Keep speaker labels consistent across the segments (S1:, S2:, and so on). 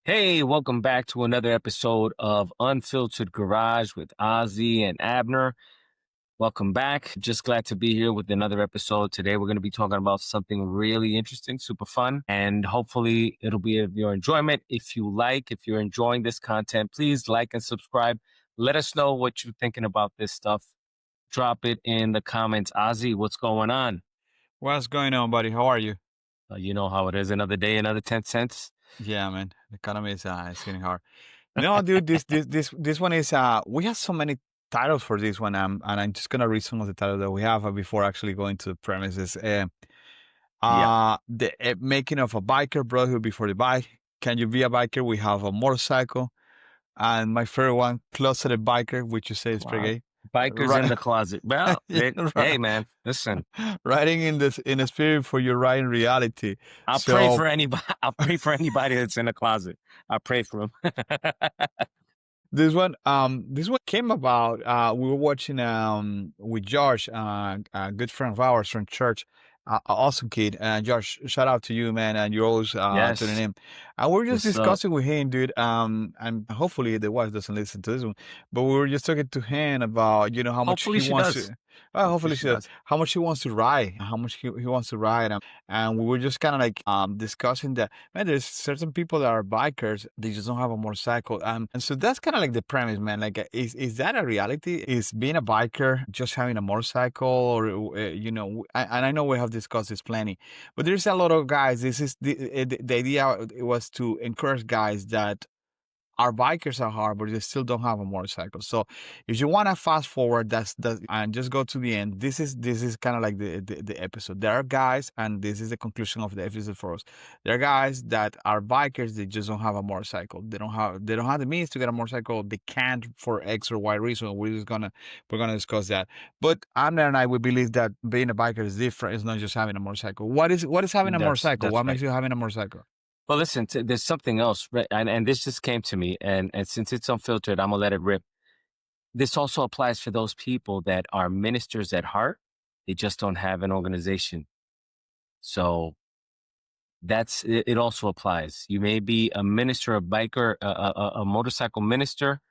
S1: Hey, welcome back to another episode of Unfiltered Garage with Ozzy and Abner. Welcome back. Just glad to be here with another episode. Today, we're going to be talking about something really interesting, super fun, and hopefully it'll be of your enjoyment. If you're enjoying this content, please like and subscribe. Let us know what you're thinking about this stuff. Drop it in the comments. Ozzy, what's going on?
S2: What's going on, buddy? How are you?
S1: You know how it is. Another day, another 10 cents.
S2: Yeah, man. The economy is it's getting hard. No, dude, this one is we have so many titles for this one, and I'm just gonna read some of the titles that we have before actually going to the premises.
S1: Yeah.
S2: The making of a biker, brotherhood before the bike. Can you be a biker? We have a motorcycle, and my favorite one, closeted biker, which you say is pretty
S1: Wow.
S2: gay.
S1: Bikers in
S2: Right,
S1: the closet. Well,
S2: yeah,
S1: hey, man, listen,
S2: riding in the spirit for your ride in reality.
S1: I'll pray
S2: So
S1: for anybody. I'll pray for anybody that's in the closet. I pray for them.
S2: this one came about. We were watching with Josh, a good friend of ours from church, awesome kid. Josh, shout out to you, man, and you're always tuning
S1: Yes.
S2: in. And we are just
S1: What's up?
S2: discussing with him, dude. And hopefully the wife doesn't listen to this one, but we were just talking to him about how much
S1: Hopefully
S2: he
S1: she
S2: wants
S1: does.
S2: to.
S1: Hopefully
S2: Hopefully
S1: she
S2: she does.
S1: does.
S2: How much he wants to ride, how much he wants to ride, and we were just kind of like discussing that. Man, there's certain people that are bikers, they just don't have a motorcycle. And so that's kind of like the premise, man. Like, is that a reality? Is being a biker just having a motorcycle, or and I know we have discussed this plenty, but there's a lot of guys. This is the idea. It was to encourage guys that our bikers are hard, but they still don't have a motorcycle. So if you want to fast forward, that's and just go to the end. This is kind of like the episode. There are guys, and this is the conclusion of the episode for us. There are guys that are bikers. They just don't have a motorcycle. They don't have the means to get a motorcycle. They can't for X or Y reason. We're gonna discuss that. But Amna and I, we believe that being a biker is different. It's not just having a motorcycle. What is having a motorcycle?
S1: That's
S2: What
S1: right.
S2: makes you having a motorcycle?
S1: Well, listen, there's something else, right? And this just came to me, and since it's unfiltered, I'm gonna let it rip. This also applies for those people that are ministers at heart. They just don't have an organization. So it also applies. You may be a minister, a biker, a motorcycle minister,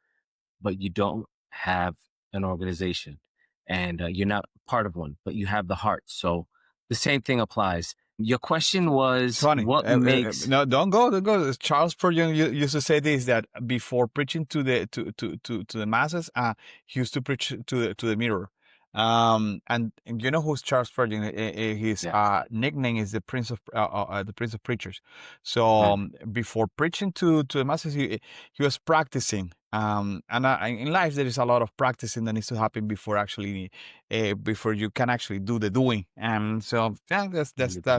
S1: but you don't have an organization, and you're not part of one, but you have the heart. So the same thing applies. Your question
S2: It's
S1: was,
S2: funny.
S1: what makes
S2: No, don't go. Don't go. Charles Spurgeon used to say this, that before preaching to the masses, he used to preach to the mirror. And you know who's Charles Spurgeon? His
S1: yeah.
S2: nickname is the Prince of Preachers. So
S1: Mm.
S2: before preaching to the masses, he was practicing. And in life there is a lot of practicing that needs to happen before you can actually do the doing. And so yeah, that's
S1: There
S2: that's
S1: you go.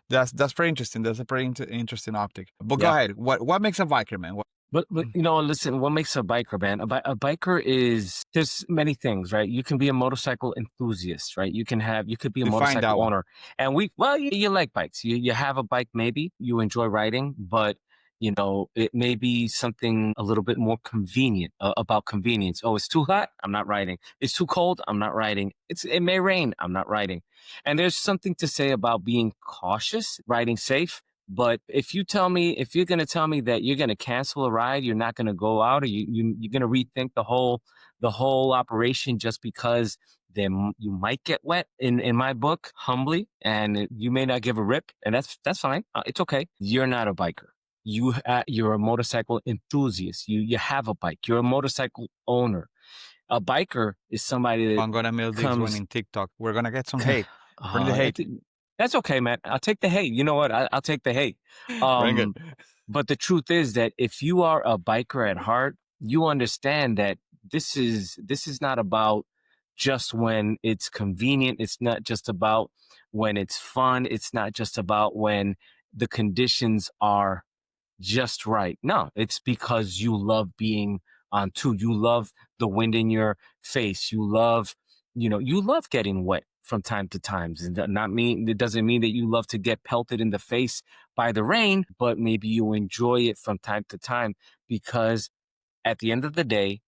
S2: that's that's pretty interesting. That's a pretty interesting optic. But go
S1: Yeah.
S2: ahead. What makes a biker, man?
S1: But listen, what makes a biker, man? A biker is, there's many things, right? You can be a motorcycle enthusiast, right? You could be a
S2: Define that
S1: motorcycle
S2: one.
S1: owner. And you like bikes. You have a bike, maybe you enjoy riding, but it may be something a little bit more convenient, about convenience. Oh, it's too hot, I'm not riding. It's too cold, I'm not riding. It may rain, I'm not riding. And there's something to say about being cautious, riding safe. But if you're going to tell me that you're going to cancel a ride, you're not going to go out, or you're going to rethink the whole operation just because then you might get wet, in my book, humbly, and you may not give a rip, and that's fine. It's okay. You're not a biker. You're a motorcycle enthusiast. You have a bike. You're a motorcycle owner. A biker is somebody that
S2: I'm gonna mail this one
S1: comes.
S2: in TikTok. We're gonna get some hate. Bring the
S1: uh,
S2: hate.
S1: it, that's okay, man. I'll take the hate. You know what? I'll take the hate.
S2: Bring it.
S1: Um, but the truth is that if you are a biker at heart, you understand that this is not about just when it's convenient. It's not just about when it's fun. It's not just about when the conditions are just right. No, it's because you love being on two. You love the wind in your face. You love getting wet from time to time. It doesn't mean that you love to get pelted in the face by the rain, but maybe you enjoy it from time to time, because at the end of the day,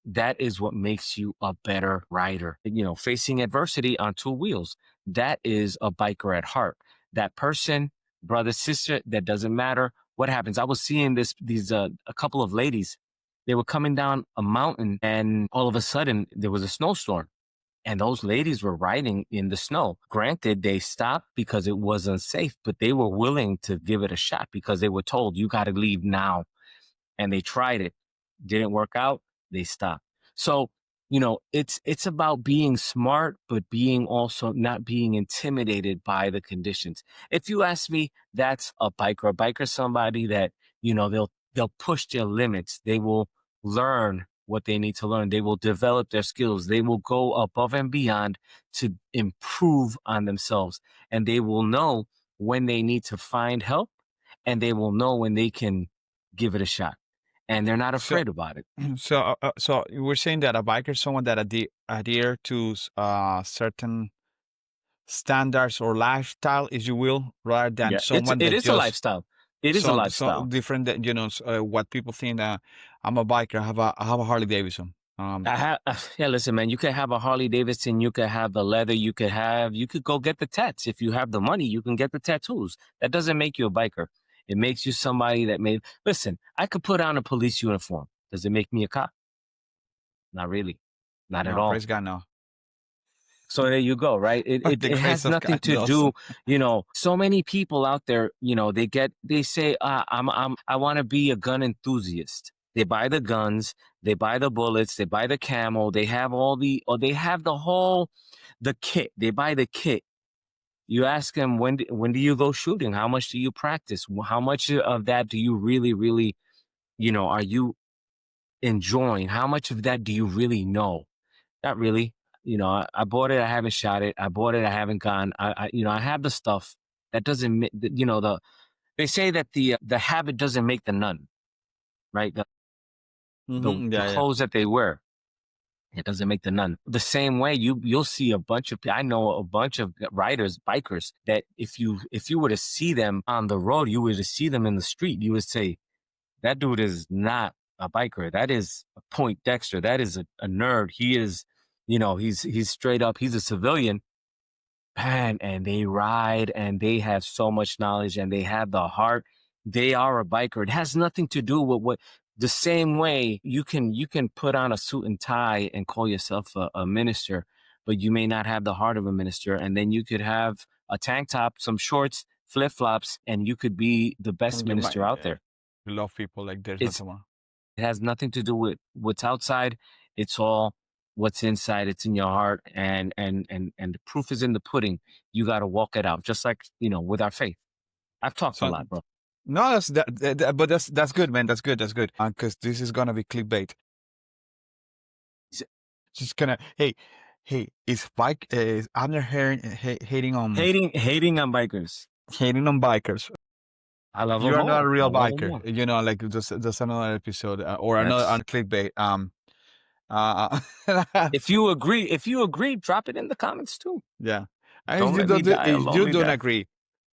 S1: that is what makes you a better rider. Facing adversity on two wheels, that is a biker at heart. That person, brother, sister, that doesn't matter. what happens? I was seeing these a couple of ladies. They were coming down a mountain, and all of a sudden there was a snowstorm, and those ladies were riding in the snow. Granted, they stopped because it was unsafe, but they were willing to give it a shot because they were told, you got to leave now. And they tried it, didn't work out, they stopped. So, it's about being smart, but being also not being intimidated by the conditions. If you ask me, that's a biker. A biker is somebody that, they'll push their limits. They will learn what they need to learn. They will develop their skills. They will go above and beyond to improve on themselves. And they will know when they need to find help, and they will know when they can give it a shot, and they're not
S2: So,
S1: afraid about it.
S2: so we're saying that a biker is someone that adhere to certain standards or lifestyle, if you will, rather than
S1: Yeah, it's
S2: someone
S1: it
S2: that
S1: is a
S2: just
S1: lifestyle. It is a
S2: so
S1: lifestyle.
S2: different that what people think. I'm a biker. I have a Harley Davidson.
S1: I have Yeah, listen, man, you could have a Harley Davidson, you could have the leather, you could go get the tats. If you have the money, you can get the tattoos. That doesn't make you a biker. It makes you somebody that made listen, I could put on a police uniform. Does it make me a cop? Not really. Not at
S2: No,
S1: all.
S2: praise God, no.
S1: So there you go, right? It, it
S2: The
S1: it
S2: grace
S1: has
S2: of
S1: nothing
S2: God is
S1: to do,
S2: awesome.
S1: so many people out there, they say, I want to be a gun enthusiast. They buy the guns, they buy the bullets, they buy the camo, they have or they have the kit. They buy the kit. You ask them, when do you go shooting? How much do you practice? How much of that do you really, really, are you enjoying? How much of that do you really know? Not really. I bought it. I haven't shot it. I bought it. I haven't gone. I have the stuff. That doesn't, they say that the habit doesn't make the nun, right? The
S2: Yeah, yeah.
S1: clothes that they wear, it doesn't make the nun. The same way you'll see a bunch of, I know a bunch of riders, bikers that if you were to see them on the road, you were to see them in the street, you would say, that dude is not a biker. That is a Point Dexter. That is a nerd. He is, he's straight up. He's a civilian, man. And they ride, and they have so much knowledge, and they have the heart. They are a biker. It has nothing to do with what. The same way you can put on a suit and tie and call yourself a minister, but you may not have the heart of a minister. And then you could have a tank top, some shorts, flip flops, and you could be the best
S2: You might
S1: minister out there.
S2: you love people like there's no
S1: It's
S2: tomorrow.
S1: It has nothing to do with what's outside. It's all what's inside. It's in your heart, and the proof is in the pudding. You got to walk it out, just like with our faith. I've talked a
S2: So
S1: lot, bro.
S2: no, but that's good, man. That's good. That's good. Because this is gonna be clickbait.
S1: S-
S2: Just gonna hey, is bike is I'm not
S1: Hating on bikers.
S2: hating on bikers.
S1: I love
S2: You
S1: them
S2: are not a
S1: all. I
S2: real
S1: love them
S2: biker.
S1: all.
S2: Like just another episode or another
S1: That's
S2: on clickbait. Uh,
S1: if you agree, drop it in the comments too.
S2: yeah.
S1: Don't let me die a
S2: If you
S1: lonely
S2: don't
S1: death.
S2: agree,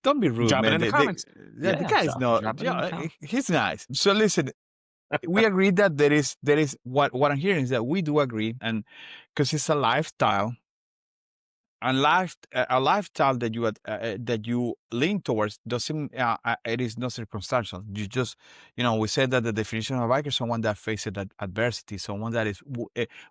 S2: don't be rude,
S1: Drop it
S2: man.
S1: in the comments.
S2: Yeah, the
S1: Yeah,
S2: guy is not.
S1: drop it in the comments.
S2: He's nice. So listen, we agree that there is what I'm hearing is that we do agree, and because it's a lifestyle, a lifestyle that that you lean towards doesn't it is not circumstantial. You just we said that the definition of a biker is someone that faces that adversity, someone that is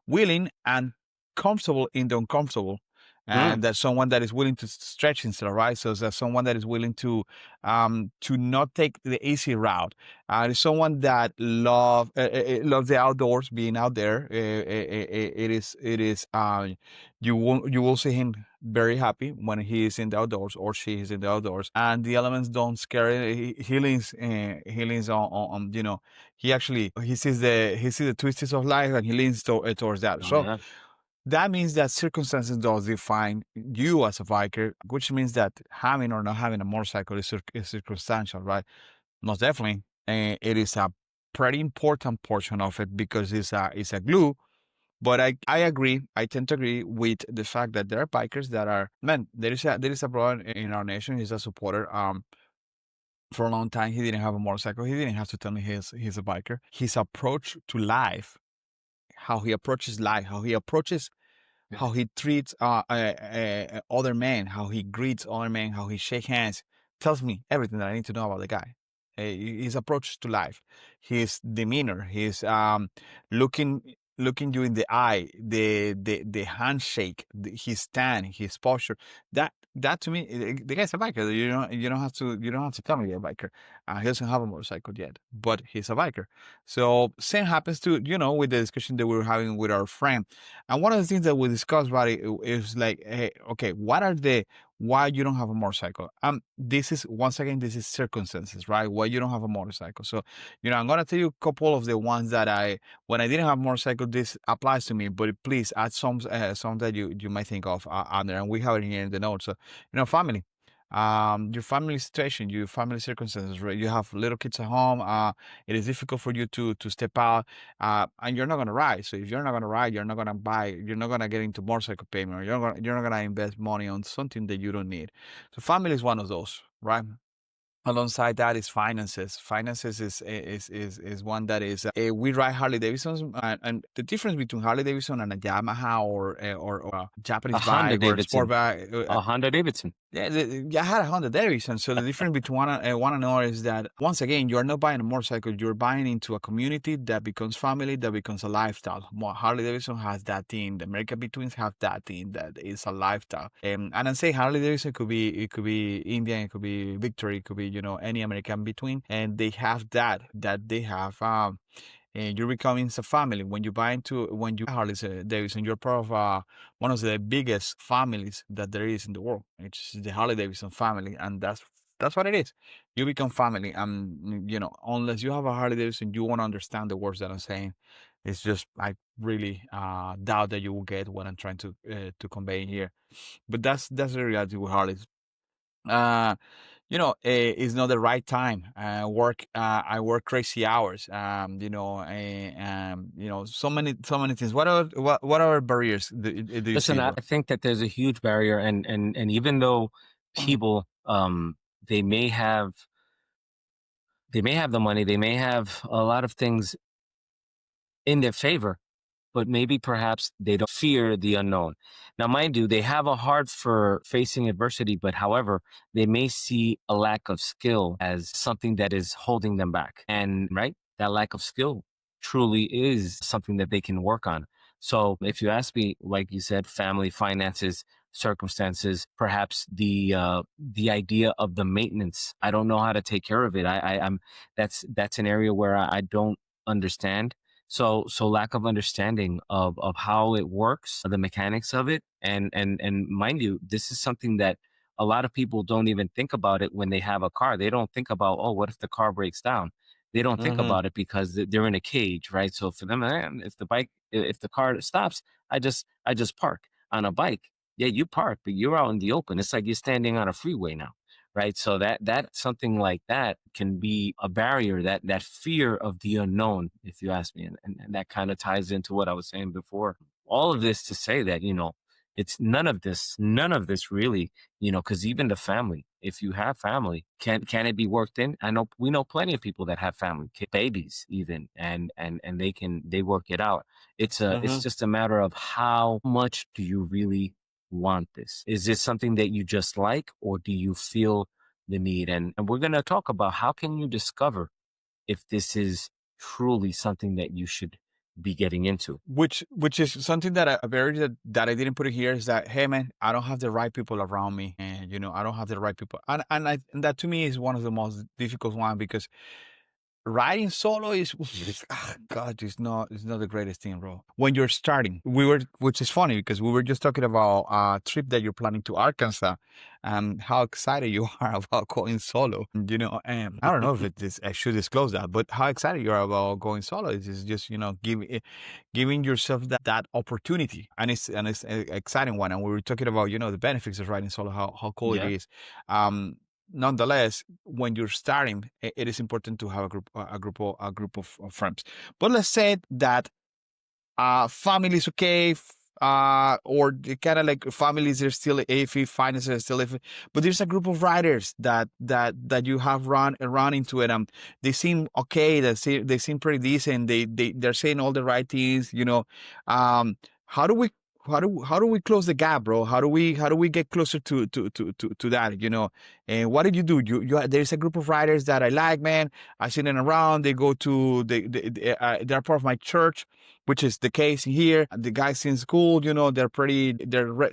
S2: willing and comfortable in the uncomfortable,
S1: Mm,
S2: and that someone that is willing to stretch himself, right? So that's someone that is willing to not take the easy route. It's someone that loves the outdoors, being out there. It is you will see him very happy when he is in the outdoors or she is in the outdoors, and the elements don't scare him. He leans on he sees the twists of life, and he leans towards that.
S1: oh
S2: So
S1: yeah.
S2: that means that circumstances does define you as a biker, which means that having or not having a motorcycle is circumstantial, right? Most definitely, it is a pretty important portion of it because it's a glue. But I agree. I tend to agree with the fact that there are bikers that are, man. There is a brother in our nation. He's a supporter. For a long time he didn't have a motorcycle. He didn't have to tell me he's a biker. His approach to life, how he approaches life, how he treats other men, how he greets other men, how he shakes hands, tells me everything that I need to know about the guy. his approach to life, his demeanor, his looking looking you in the eye, the handshake, his stand, his posture. That to me, the guy's a biker. You don't have to tell me he's a biker. He doesn't have a motorcycle yet, but he's a biker. So same happens to with the discussion that we were having with our friend. And one of the things that we discussed about it is like, hey, okay, why you don't have a motorcycle? This is once again, this is circumstances, right? Why you don't have a motorcycle? So, I'm gonna tell you a couple of the ones that when I didn't have a motorcycle, this applies to me. But please add some that you might think of on there, and we have it here in the notes. So, family. Your family situation, your family circumstances, right? You have little kids at home. It is difficult for you to step out, and you're not gonna ride. So if you're not gonna ride, you're not gonna get into motorcycle payment, or you're not gonna invest money on something that you don't need. So family is one of those, right? Alongside that is finances. Finances is one that is we ride Harley Davidsons, and the difference between Harley Davidson and a Yamaha or a
S1: A
S2: Japanese
S1: Honda
S2: bike or a sport
S1: Davidson.
S2: bike.
S1: A Honda Davidson.
S2: Yeah, I had a Honda Davidson. So the difference between one another is that once again, you're not buying a motorcycle. You're buying into a community that becomes family, that becomes a lifestyle. Harley Davidson has that thing. The American Betweens have that thing that is a lifestyle. And I say Harley Davidson it could be Indian, it could be Victory, it could be any American Between, and they have that they have. And you're becoming a family when you buy Harley Davidson. You're part of one of the biggest families that there is in the world. It's the Harley Davidson family, and that's what it is. You become family, and unless you have a Harley Davidson, you won't understand the words that I'm saying. It's just I really doubt that you will get what I'm trying to convey here. But that's the reality with Harleys. Uh, it's not the right time. I work crazy hours. So many things. What are barriers do you
S1: Listen,
S2: see,
S1: I
S2: bro?
S1: think that there's a huge barrier, and even though people they may have the money, they may have a lot of things in their favor, but maybe perhaps they don't fear the unknown. Now, mind you, they have a heart for facing adversity, but however, they may see a lack of skill as something that is holding them back. And right, that lack of skill truly is something that they can work on. So if you ask me, like you said, family, finances, circumstances, perhaps the idea of the maintenance, I don't know how to take care of it. I'm that's an area where I don't understand. So lack of understanding of how it works, the mechanics of it, and mind you, this is something that a lot of people don't even think about it when they have a car. They don't think about, oh, what if the car breaks down? They don't think
S2: Mm-hmm.
S1: about it because they're in a cage, right? So for them, if the car stops, I just park. On a bike. Yeah, you park, but you're out in the open. It's like you're standing on a freeway now, right? So that something like that can be a barrier, that fear of the unknown, if you ask me, and that kind of ties into what I was saying before. All of this to say that it's none of this really, because even the family, if you have family, can it be worked in? I know we know plenty of people that have family, babies even, and they work it out. It's
S2: Mm-hmm.
S1: just a matter of how much do you really want this? Is this something that you just like, or do you feel the need? And we're going to talk about how can you discover if this is truly something that you should be getting into.
S2: Which is something that a barrier that I didn't put it here is that, hey man, I don't have the right people around me, and I don't have the right people, and that to me is one of the most difficult one, because riding solo is God, it's not the greatest thing, bro. When you're starting, which is funny because we were just talking about a trip that you're planning to Arkansas, and how excited you are about going solo. And I don't know if I should disclose that, but how excited you are about going solo is just giving yourself that opportunity, and it's an exciting one. And we were talking about the benefits of riding solo, how cool it
S1: Yeah.
S2: is. Nonetheless, when you're starting, it is important to have a group of friends. But let's say that family is okay, or kind of like families are still iffy, finances are still iffy, but there's a group of riders that you have run into it. They seem okay. They seem pretty decent. They're saying all the right things. Um, how do we how do we close the gap, bro? How do we get closer to that? And what did you do? There's a group of riders that I like, man. I see them around. They go to they're part of my church, which is the case here. The guys in school, they're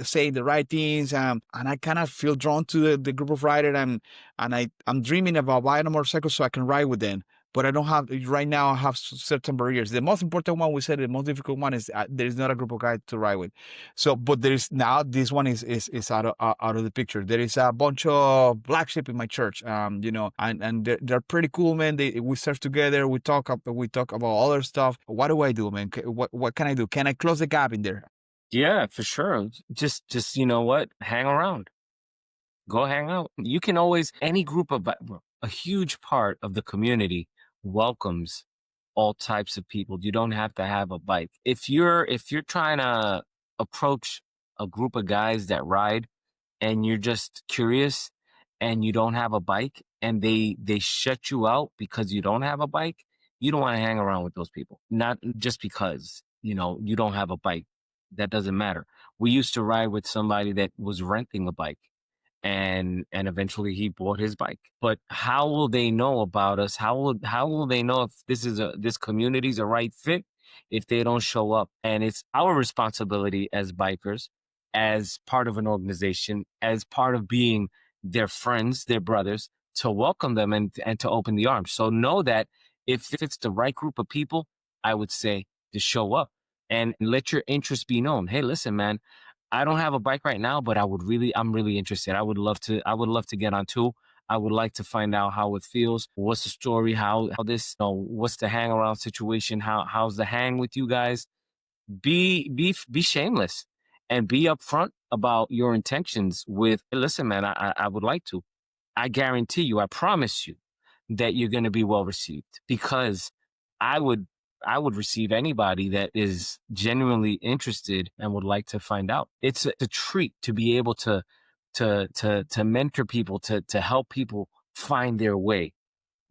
S2: saying the right things, and I kind of feel drawn to the group of riders, and I'm dreaming about buying a motorcycle so I can ride with them. But I don't have right now. I have certain barriers. The most important one, we said, the most difficult one is there is not a group of guys to ride with. So, but there is now, this one is out of the picture. There is a bunch of black sheep in my church, and they're pretty cool, man. We serve together. We talk about other stuff. What do I do, man? What can I do? Can I close the gap in there?
S1: Yeah, for sure. Just you know what? Hang around. Go hang out. You can always any group of a huge part of the community welcomes all types of people. You don't have to have a bike. If you're trying to approach a group of guys that ride and you're just curious and you don't have a bike and they shut you out because you don't have a bike, you don't want to hang around with those people. Not just because, you don't have a bike. That doesn't matter. We used to ride with somebody that was renting a bike and eventually he bought his bike. But how will they know about us? How will they know if this community's a right fit if they don't show up? And it's our responsibility as bikers, as part of an organization, as part of being their friends, their brothers, to welcome them and to open the arms. So know that if it's the right group of people, I would say to show up and let your interest be known. Hey, listen, man, I don't have a bike right now, but I'm really interested. I would love to get on too. I would like to find out how it feels. What's the story? How this, what's the hang around situation? How's the hang with you guys? Be shameless and be upfront about your intentions with, "Hey, listen, man, I would like to. I guarantee you, I promise you that you're going to be well received because I would I would receive anybody that is genuinely interested and would like to find out. It's a treat to be able to mentor people, to help people find their way.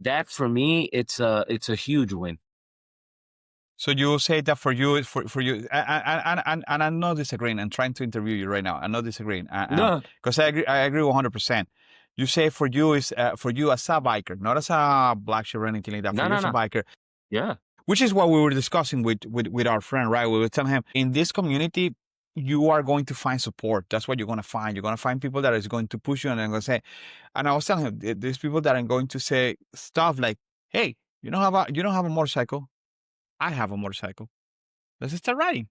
S1: That for me, it's a huge win.
S2: So you say that for you, for you, and I'm not disagreeing. I'm trying to interview you right now. I'm not disagreeing,
S1: No,
S2: because I agree 100%. You say for you is for you as a biker, not as a black shirt or anything like that. For
S1: no,
S2: you
S1: no,
S2: as a
S1: no.
S2: biker,
S1: Yeah,
S2: which is what we were discussing with our friend, right? We were telling him, in this community, you are going to find support. That's what you're going to find. You're going to find people that is going to push you and going to say, and I was telling him, there's people that are going to say stuff like, "Hey, you don't have a motorcycle. I have a motorcycle. Let's start riding.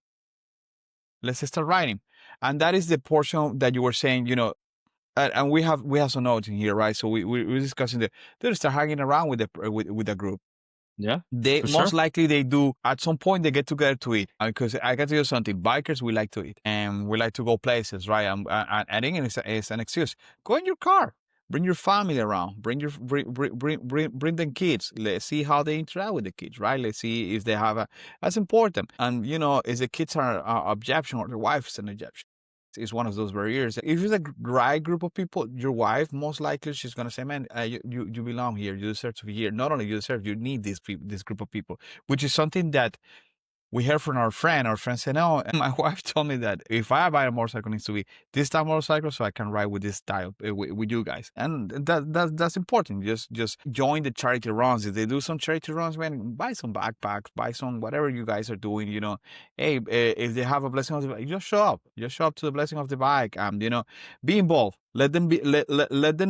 S2: Let's start riding." And that is the portion that you were saying, and we have some notes in here, right? So we're discussing they start hanging around with the group.
S1: yeah,
S2: They
S1: for
S2: most
S1: sure.
S2: likely they do at some point. They get together to eat, because I got to tell you something. Bikers, we like to eat and we like to go places, right? I think it's an excuse. Go in your car, bring your family around, bring them kids. Let's see how they interact with the kids, right? Let's see if they have a. That's important. And if the kids are objection or the wife is an objection, is one of those barriers. If it's a right group of people, your wife, most likely, she's gonna say, "Man, you belong here. You deserve to be here. Not only you deserve, you need this group of people," which is something that we heard from our friend. Our friend said, "No," and my wife told me that if I buy a motorcycle, it needs to be this type of motorcycle so I can ride with this style, with you guys. And that's important. Just join the charity runs. If they do some charity runs, man, buy some backpacks, buy some whatever you guys are doing. Hey, if they have a blessing of the bike, just show up. Just show up to the blessing of the bike. Be involved. Let them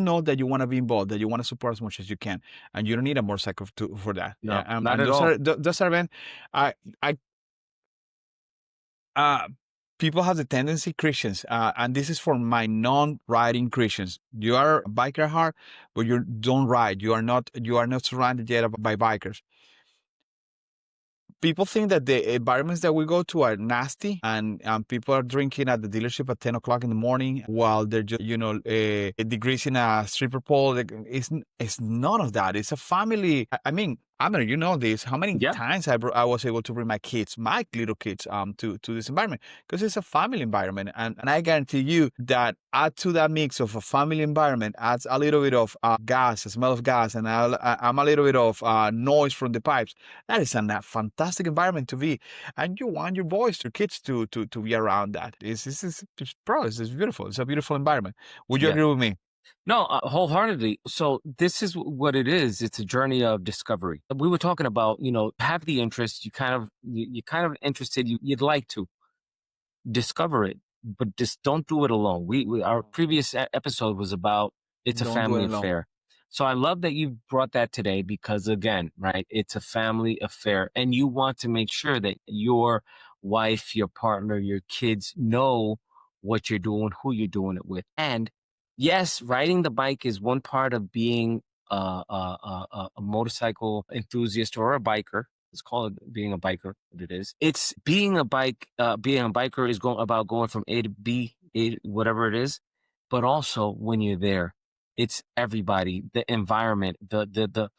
S2: know that you want to be involved, that you want to support as much as you can, and you don't need a motorcycle for that.
S1: No, not
S2: And
S1: at
S2: those
S1: all.
S2: are events. I uh, People have the tendency, Christians, and this is for my non-riding Christians. You are a biker at heart, but you don't ride. You are not surrounded yet by bikers. People think that the environments that we go to are nasty, and people are drinking at the dealership at 10 o'clock in the morning while they're just, degreasing a stripper pole. Like, it's none of that. It's a family. I mean, I mean, you know this. How many
S1: Yeah,
S2: times I was able to bring my kids, my little kids, to this environment because it's a family environment, and I guarantee you that add to that mix of a family environment adds a little bit of gas, a smell of gas, and I'm a little bit of noise from the pipes. That is a fantastic environment to be, and you want your boys, your kids, to be around that. It's beautiful. It's a beautiful environment. Would you
S1: yeah.
S2: agree with me?
S1: No, wholeheartedly. So this is what it is. It's a journey of discovery. We were talking about, have the interest. You kind of interested. You'd like to discover it, but just don't do it alone. Our previous episode was about it's a
S2: Don't do it
S1: family
S2: alone.
S1: affair. So I love that you brought that today because again, right, it's a family affair and you want to make sure that your wife, your partner, your kids know what you're doing, who you're doing it with. And yes, riding the bike is one part of being a motorcycle enthusiast or a biker. It's called being a biker, what it is. It's being a biker is about going from A to B, whatever it is. But also when you're there, it's everybody, the environment, the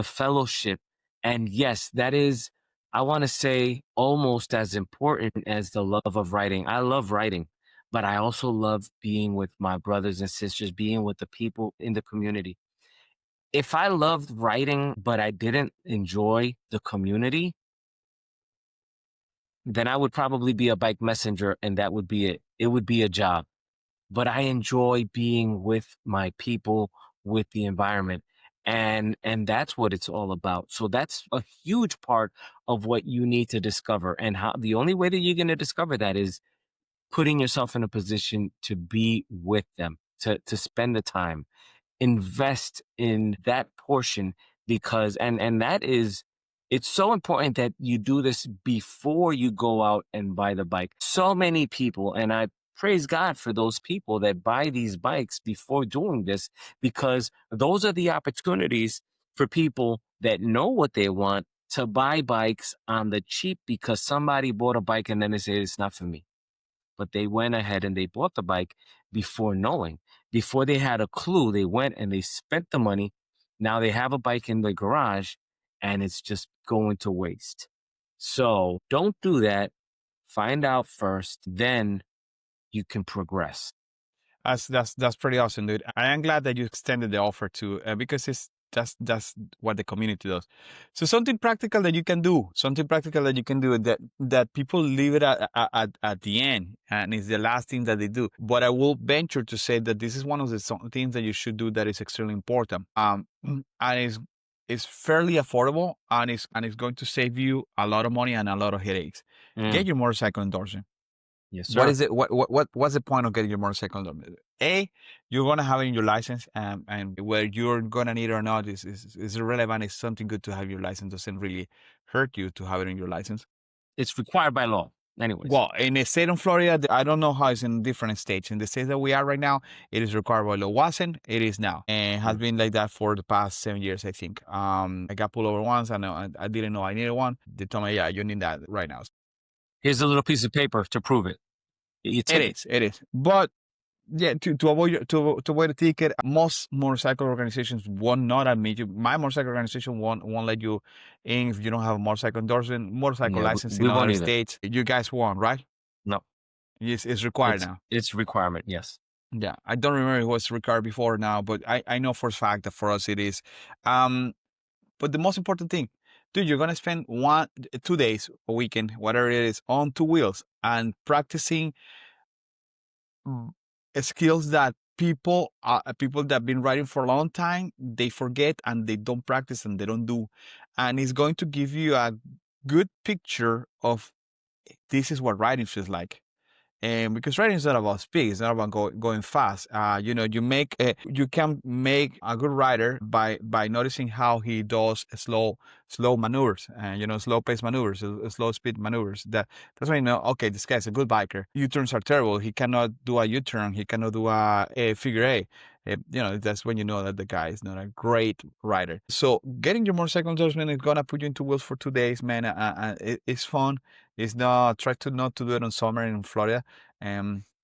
S1: fellowship. And yes, that is, I want to say, almost as important as the love of writing. I love writing, but I also love being with my brothers and sisters, being with the people in the community. If I loved writing, but I didn't enjoy the community, then I would probably be a bike messenger and that would be it. It would be a job. But I enjoy being with my people, with the environment. And that's what it's all about. So that's a huge part of what you need to discover. And how the only way that you're going to discover that is putting yourself in a position to be with them, to spend the time, invest in that portion because and that is it's so important that you do this before you go out and buy the bike. So many people, and I praise God for those people that buy these bikes before doing this, because those are the opportunities for people that know what they want to buy bikes on the cheap because somebody bought a bike and then they say it's not for me, but they went ahead and they bought the bike before knowing, before they had a clue. They went and they spent the money. Now they have a bike in the garage and it's just going to waste. So don't do that. Find out first, then you can progress.
S2: That's pretty awesome, dude. I am glad that you extended the offer to because it's that's what the community does. So something practical that you can do that people leave it at the end, and it's the last thing that they do. But I will venture to say that this is one of the things that you should do that is extremely important. And it's fairly affordable, and it's going to save you a lot of money and a lot of headaches.
S1: Mm,
S2: Get your motorcycle endorsement.
S1: yes,
S2: What
S1: sir.
S2: is it? What's the point of getting your motorcycle? A, you're gonna have it in your license, and whether you're gonna need it or not is irrelevant. It's something good to have your license. Doesn't really hurt you to have it in your license.
S1: It's required by law. Anyways.
S2: Well, in the state of Florida, I don't know how it's in different states. In the states that we are right now, it is required by law. Wasn't, it is now, and has
S1: Mm.
S2: been like that for the past 7 years, I think. I got pulled over once. I didn't know I needed one. They told me, yeah, you need that right now.
S1: Here's a little piece of paper to prove it. Your ticket.
S2: It is. But yeah, to avoid to avoid a ticket, most motorcycle organizations won't not admit you. My motorcycle organization won't let you in if you don't have a motorcycle endorsement, motorcycle
S1: Yeah,
S2: license
S1: we
S2: in
S1: won't
S2: other
S1: either.
S2: states. You guys won't, right?
S1: No,
S2: It's required
S1: it's
S2: now.
S1: it's requirement. Yes.
S2: Yeah, I don't remember it was required before now, but I know for a fact that for us it is. Um, but the most important thing, dude, you're gonna spend 2 days a weekend, whatever it is, on two wheels and practicing mm, skills that people that have been writing for a long time, they forget and they don't practice and they don't do, and it's going to give you a good picture of this is what writing feels like. And because writing is not about speed, it's not about going fast. You can make a good writer by noticing how he does slow maneuvers, and slow pace maneuvers, slow speed maneuvers. That's when you know, okay, this guy's a good biker. U-turns are terrible. He cannot do a U-turn. He cannot do a figure eight. That's when you know that the guy is not a great rider. So getting your motorcycle endorsement is gonna put you into wheels for 2 days, man. It's fun. It's not try to not to do it on summer in Florida.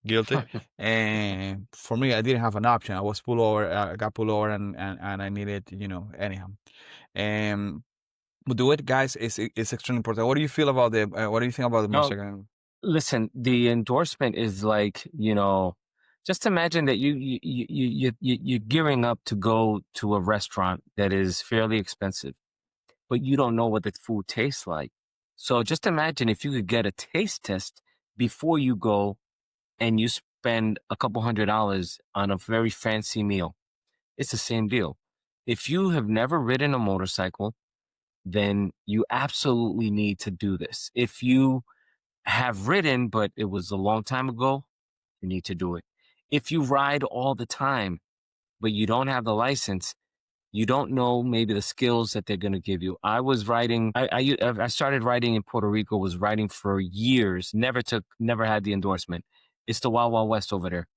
S2: Guilty. And for me, I didn't have an option. I was pulled over. I got pulled over, and I needed, anyhow. Um, But do it, guys. It's extremely important. What do you feel about the? What do you think about the
S1: No,
S2: motorcycle?
S1: listen, the endorsement is like, just imagine that you're gearing up to go to a restaurant that is fairly expensive, but you don't know what the food tastes like. So just imagine if you could get a taste test before you go and you spend a couple $100 on a very fancy meal. It's the same deal. If you have never ridden a motorcycle, then you absolutely need to do this. If you have ridden, but it was a long time ago, you need to do it. If you ride all the time, but you don't have the license, you don't know maybe the skills that they're going to give you. I was riding, I started riding in Puerto Rico, was riding for years, never had the endorsement. It's the Wild Wild West over there.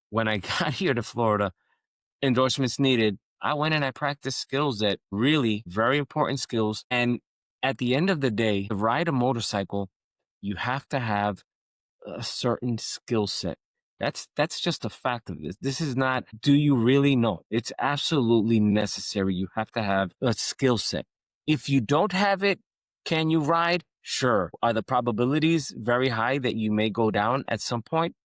S1: When I got here to Florida, endorsements needed. I went and I practiced skills that really very important skills. And at the end of the day, to ride a motorcycle, you have to have a certain skill set. That's just a fact of this. This is not, do you really know? It's absolutely necessary. You have to have a skill set. If you don't have it, can you ride? Sure. Are the probabilities very high that you may go down at some point?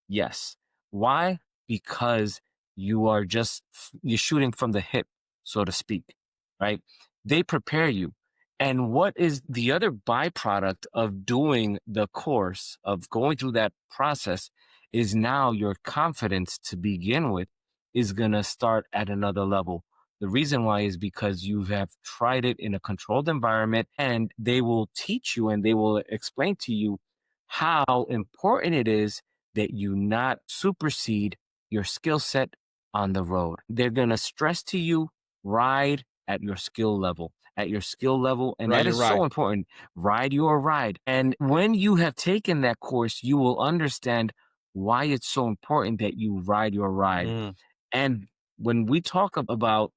S1: Yes. Why? Because you're shooting from the hip, so to speak, right? They prepare you. And what is the other byproduct of doing the course, of going through that process, is now your confidence to begin with is going to start at another level. The reason why is because you have tried it in a controlled environment and they will teach you and they will explain to you how important it is that you not supersede your skill set on the road. They're going to stress to you, ride at your skill level, at your skill level. And
S2: Right,
S1: that
S2: you're
S1: is
S2: right.
S1: so important. Ride your ride. And when you have taken that course, you will understand why it's so important that you ride your ride.
S3: Mm.
S1: And when we talk about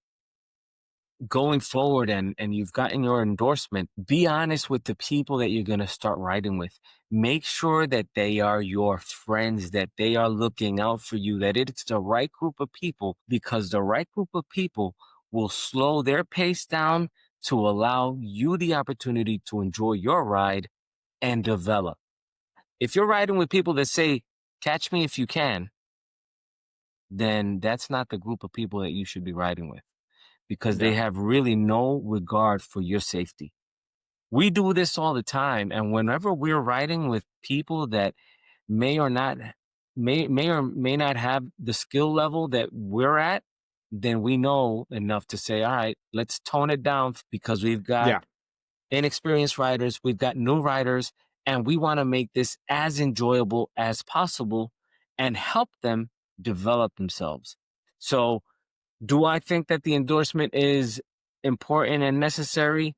S1: going forward and you've gotten your endorsement, be honest with the people that you're going to start riding with. Make sure that they are your friends, that they are looking out for you, that it's the right group of people, because the right group of people will slow their pace down to allow you the opportunity to enjoy your ride and develop. If you're riding with people that say, catch me if you can, then that's not the group of people that you should be riding with, because they
S2: Yeah.
S1: have really no regard for your safety. We do this all the time, and whenever we're riding with people that may or not may not have the skill level that we're at, then we know enough to say, all right, let's tone it down, because we've got
S2: Yeah.
S1: inexperienced riders, we've got new riders, and we want to make this as enjoyable as possible and help them develop themselves. So do I think that the endorsement is important and necessary?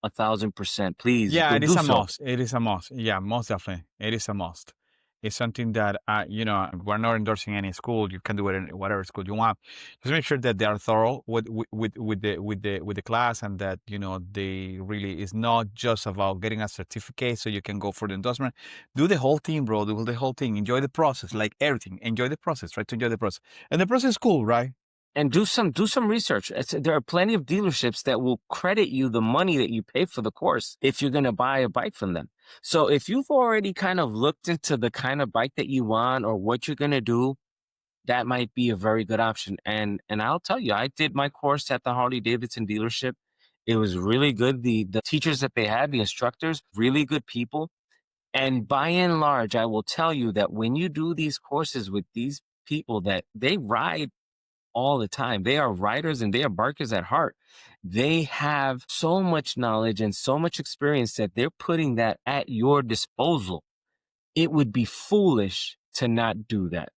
S1: 1,000%. Please
S2: Yeah,
S1: go
S2: it is
S1: do
S2: a
S1: so.
S2: must. It is a must. Yeah, most definitely. It is a must. It's something that we're not endorsing any school. You can do it in whatever school you want. Just make sure that they are thorough with the class, and that they really is not just about getting a certificate so you can go for the endorsement. Do the whole thing, bro. Do the whole thing. Enjoy the process, like everything. Enjoy the process. Try to enjoy the process, and the process is cool, right?
S1: And do some research. There are plenty of dealerships that will credit you the money that you pay for the course if you're going to buy a bike from them. So if you've already kind of looked into the kind of bike that you want or what you're going to do, that might be a very good option. And I'll tell you, I did my course at the Harley Davidson dealership. It was really good. The teachers that they had, the instructors, really good people. And by and large, I will tell you that when you do these courses with these people, that they ride all the time. They are writers and they are barkers at heart. They have so much knowledge and so much experience that they're putting that at your disposal. It would be foolish to not do that.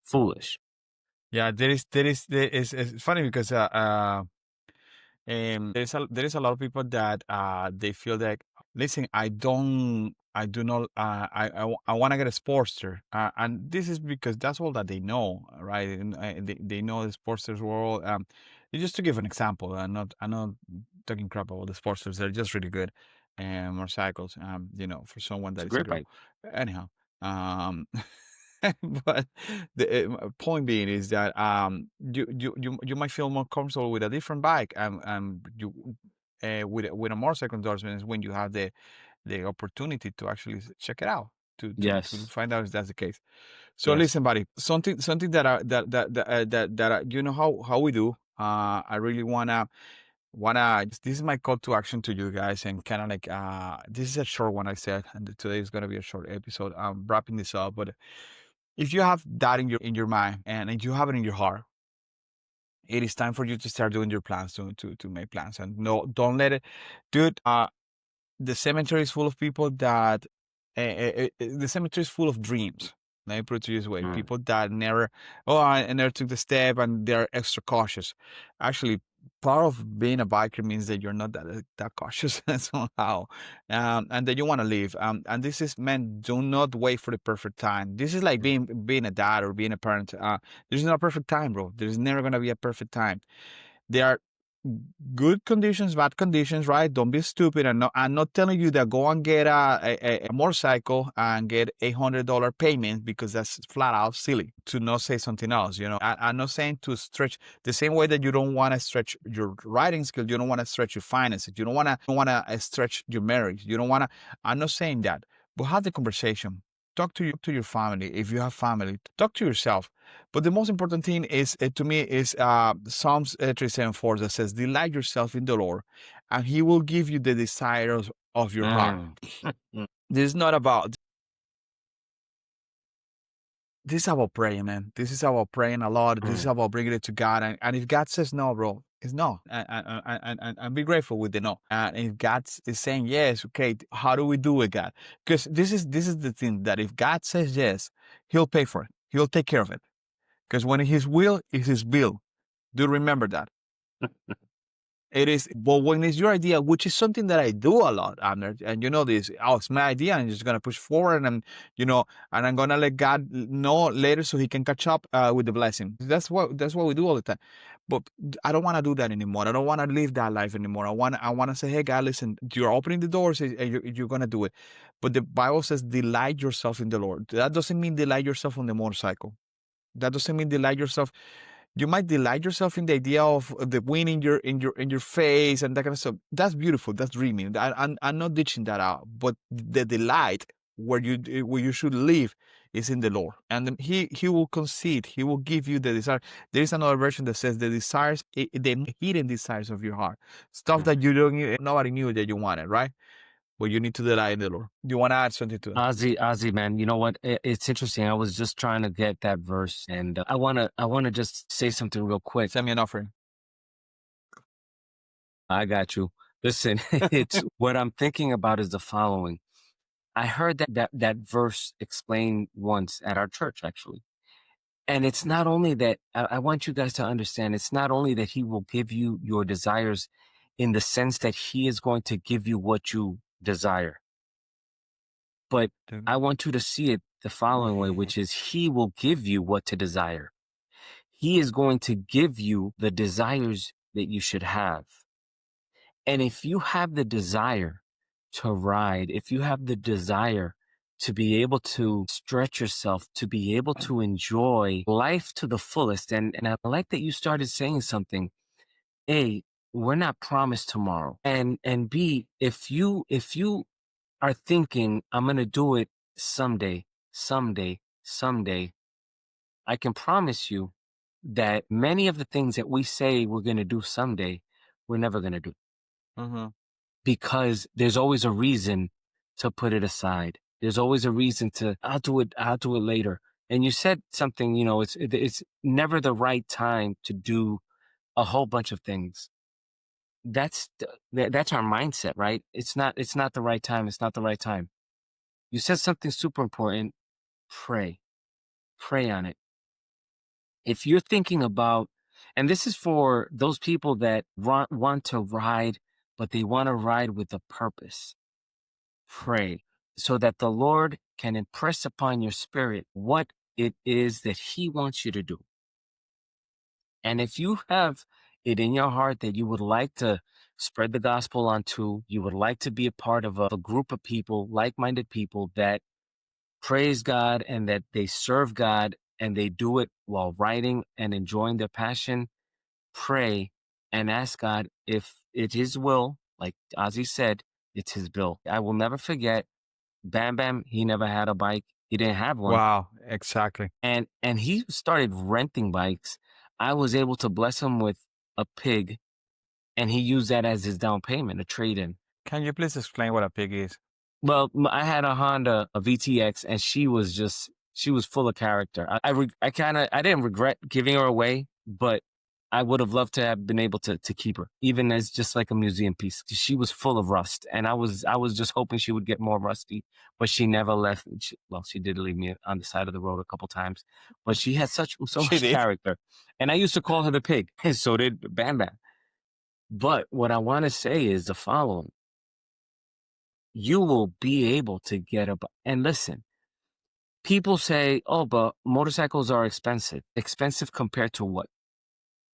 S1: Foolish.
S2: Yeah, there is it's funny because there is a lot of people that they feel like, listen, I do not I want to get a Sportster, and this is because that's all that they know, right? And they know the Sportsters world. Just to give an example, I'm not talking crap about the Sportsters. They're just really good motorcycles. For someone
S1: It's
S2: that
S1: a
S2: is
S1: great
S2: into,
S1: bike.
S2: anyhow. Um, but the point being is that you might feel more comfortable with a different bike, and you with a motorcycle endorsement is when you have the opportunity to actually check it out to
S1: Yes.
S2: find out if that's the case. So
S1: Yes.
S2: listen, buddy, something that you know how we do. I really wanna this is my call to action to you guys, and kind of like this is a short one I said, and today is gonna be a short episode. I'm wrapping this up, but if you have that in your mind and if you have it in your heart, it is time for you to start doing your plans to make plans, and no, don't let it, dude. The cemetery is full of people that the cemetery is full of dreams. Let me put it to you this way:
S1: Mm.
S2: people that never, oh, I never took the step, and they're extra cautious. Actually, part of being a biker means that you're not that cautious somehow, and that you want to live. And this is man, do not wait for the perfect time. This is like
S1: Mm.
S2: being a dad or being a parent. There's not a perfect time, bro. There's never gonna be a perfect time. There are good conditions, bad conditions, right? Don't be stupid. I'm not telling you that go and get a motorcycle and get $800 payment, because that's flat out silly. To not say something else, you know. I'm not saying to stretch the same way that you don't want to stretch your writing skill. You don't want to stretch your finances. You don't want to stretch your marriage. You don't want to. I'm not saying that, but have the conversation. Talk to your family. If you have family, talk to yourself. But the most important thing is, to me, is Psalms 37:4 that says, "Delight yourself in the Lord, and He will give you the desires of your heart."
S1: Mm. Mm.
S2: This is not about. This is about praying, man. This is about praying a lot. This is
S1: Mm.
S2: about bringing it to God. And if God says no, bro, it's no. And be grateful with the no. And if God is saying yes, okay, how do we do it, God? Because this is the thing, that if God says yes, He'll pay for it. He'll take care of it. Because when His will is His bill, do remember that. It is, but when it's your idea, which is something that I do a lot, Amner, and you know this, oh, it's my idea, and I'm just gonna push forward, and you know, and I'm gonna let God know later so He can catch up with the blessing. That's what we do all the time. But I don't want to do that anymore. I don't want to live that life anymore. I want to say, hey, God, listen, you're opening the doors, and you're gonna do it. But the Bible says, delight yourself in the Lord. That doesn't mean delight yourself on the motorcycle. That doesn't mean delight yourself. You might delight yourself in the idea of the wind in your face and that kind of stuff. That's beautiful. That's dreaming. I'm not ditching that out. But the delight where you should live is in the Lord, and then He will concede. He will give you the desire. There is another version that says the desires, the hidden desires of your heart, stuff
S1: Mm.
S2: that you don't nobody knew that you wanted, right? But you need to delight in the Lord. Do you want to add something to that?
S1: Ozzy, man, you know what? It's interesting. I was just trying to get that verse, and I wanna just say something real quick.
S2: Send me an offering.
S1: I got you. Listen, it's what I'm thinking about is the following. I heard that verse explained once at our church, actually. And it's not only that, I want you guys to understand, it's not only that He will give you your desires in the sense that He is going to give you what you desire, but I want you to see it the following way, which is He will give you what to desire. He is going to give you the desires that you should have. And if you have the desire to ride, if you have the desire to be able to stretch yourself, to be able to enjoy life to the fullest, and I like that you started saying something. A, we're not promised tomorrow. And B, if you are thinking, I'm gonna do it someday, I can promise you that many of the things that we say we're gonna do someday, we're never gonna do,
S2: Mm-hmm.
S1: because there's always a reason to put it aside. There's always a reason to, I'll do it later. And you said something, it's never the right time to do a whole bunch of things. That's our mindset, right? It's not the right time. It's not the right time. You said something super important. Pray. Pray on it. If you're thinking about, and this is for those people that want to ride, but they want to ride with a purpose. Pray so that the Lord can impress upon your spirit what it is that He wants you to do. And if you have it in your heart that you would like to spread the gospel onto, you would like to be a part of a group of people, like-minded people that praise God and that they serve God and they do it while writing and enjoying their passion, pray and ask God if it is His will Like Ozzy said, it's his bill. I will never forget Bam Bam. He never had a bike. He didn't have one,
S2: Wow, exactly.
S1: and he started renting bikes. I was able to bless him with a pig, and he used that as his down payment, a trade in.
S2: Can you please explain what a pig is?
S1: Well, I had a Honda, a VTX, and she was full of character. I didn't regret giving her away, but I would have loved to have been able to keep her, even as just like a museum piece. 'Cause she was full of rust, and I was just hoping she would get more rusty, but she never left. Well, she did leave me on the side of the road a couple times, but she had so
S2: She
S1: much
S2: did.
S1: character, and I used to call her the pig, and so did Bam Bam. But what I want to say is the following: you will be able to get a and listen, people say, "Oh, but motorcycles are expensive." Expensive compared to what?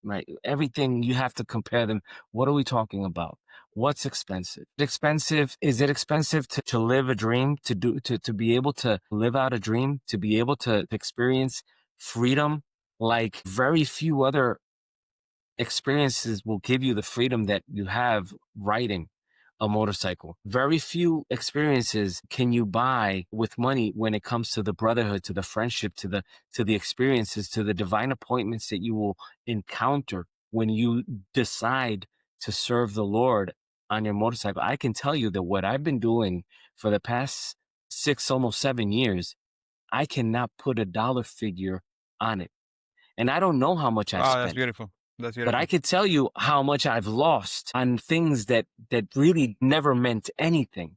S1: Right? Everything you have to compare them. What are we talking about? What's expensive? Expensive, is it expensive to live a dream, to be able to live out a dream, to be able to experience freedom like very few other experiences will give you the freedom that you have riding a motorcycle. Very few experiences can you buy with money when it comes to the brotherhood, to the friendship, to the experiences, to the divine appointments that you will encounter when you decide to serve the Lord on your motorcycle. I can tell you that what I've been doing for the past 6, almost 7 years, I cannot put a dollar figure on it. And I don't know how much I've
S2: Wow, that's
S1: spent.
S2: beautiful. That's
S1: But I
S2: beautiful.
S1: could tell you how much I've lost on things that really never meant anything.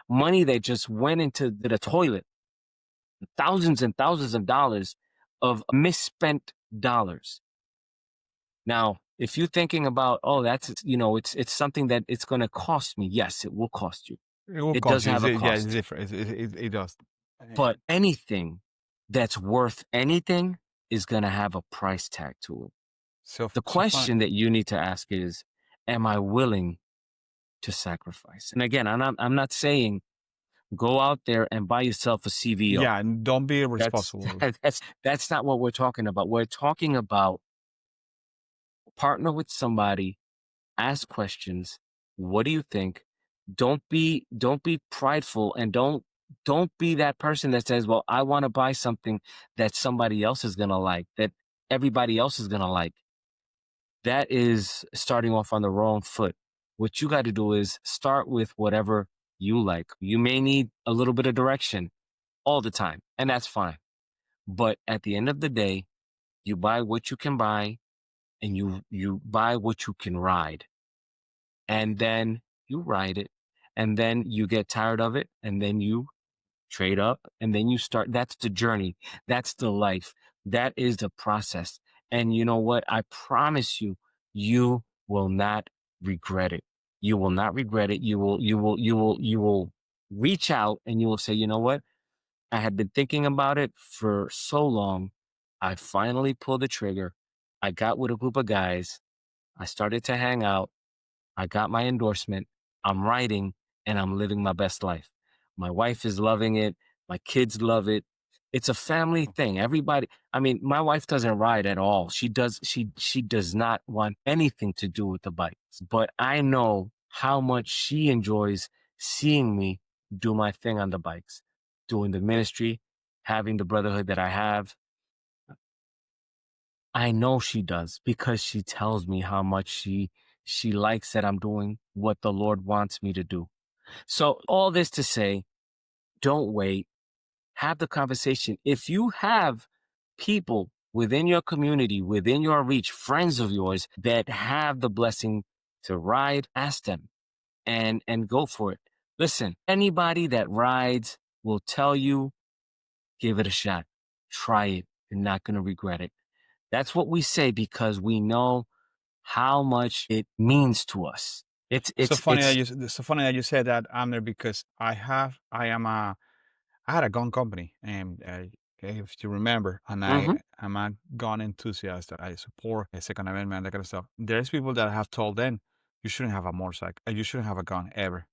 S1: Money that just went into the toilet. Thousands and thousands of dollars of misspent dollars. Now, if you're thinking about, oh, that's, it's something that it's going to cost me. Yes, it will cost you.
S2: It will
S1: It does
S2: cost you.
S1: have a
S2: Yeah, it's
S1: cost.
S2: different. It does.
S1: But anything that's worth anything is going to have a price tag to it. The
S2: So fun.
S1: question that you need to ask is, am I willing to sacrifice? And again, I'm not saying go out there and buy yourself a CVO.
S2: Yeah, and don't be
S1: That's
S2: irresponsible.
S1: that's not what we're talking about. We're talking about partner with somebody, ask questions. What do you think? Don't be prideful, and don't be that person that says, "Well, I want to buy something that somebody else is going to like, that everybody else is going to like." That is starting off on the wrong foot. What you got to do is start with whatever you like. You may need a little bit of direction all the time, and that's fine. But at the end of the day, you buy what you can buy, and you buy what you can ride. And then you ride it, and then you get tired of it, and then you trade up, and then you start. That's the journey. That's the life. That is the process. And you know what? I promise you, you will not regret it. You will not regret it. You will reach out and you will say, you know what? I had been thinking about it for so long. I finally pulled the trigger. I got with a group of guys. I started to hang out. I got my endorsement. I'm writing and I'm living my best life. My wife is loving it. My kids love it. It's a family thing. Everybody, I mean, my wife doesn't ride at all. She does not want anything to do with the bikes. But I know how much she enjoys seeing me do my thing on the bikes, doing the ministry, having the brotherhood that I have. I know she does because she tells me how much she likes that I'm doing what the Lord wants me to do. So all this to say, don't wait. Have the conversation. If you have people within your community, within your reach, friends of yours that have the blessing to ride, ask them and go for it. Listen, anybody that rides will tell you, give it a shot. Try it. You're not going to regret it. That's what we say because we know how much it means to us. It's
S2: So funny that you said that, Amner, because I had a gun company, and if you remember, and
S1: mhm.
S2: I'm a gun enthusiast. I support the Second Amendment, that kind of stuff. There's people that have told them you shouldn't have a motorcycle, you shouldn't have a gun ever.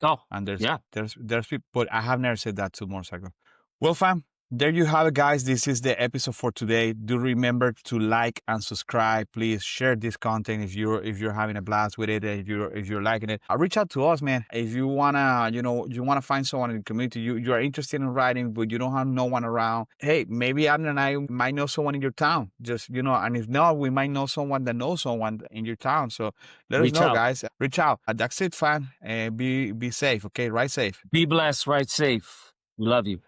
S1: Oh,
S2: And
S1: yeah.
S2: there's people, but I have never said that to motorcycle. Well, fam, There you have it, guys. This is the episode for today. Do remember to like and subscribe. Please share this content if you're having a blast with it, if you're liking it. Reach out to us, man. If you wanna, you wanna find someone in the community, you are interested in writing, but you don't have no one around. Hey, maybe Adam and I might know someone in your town. Just and if not, we might know someone that knows someone in your town. So let us
S1: Reach
S2: know,
S1: out.
S2: guys. Reach out. That's it, fam. Be safe. Okay, ride safe.
S1: Be blessed, ride safe. We love you.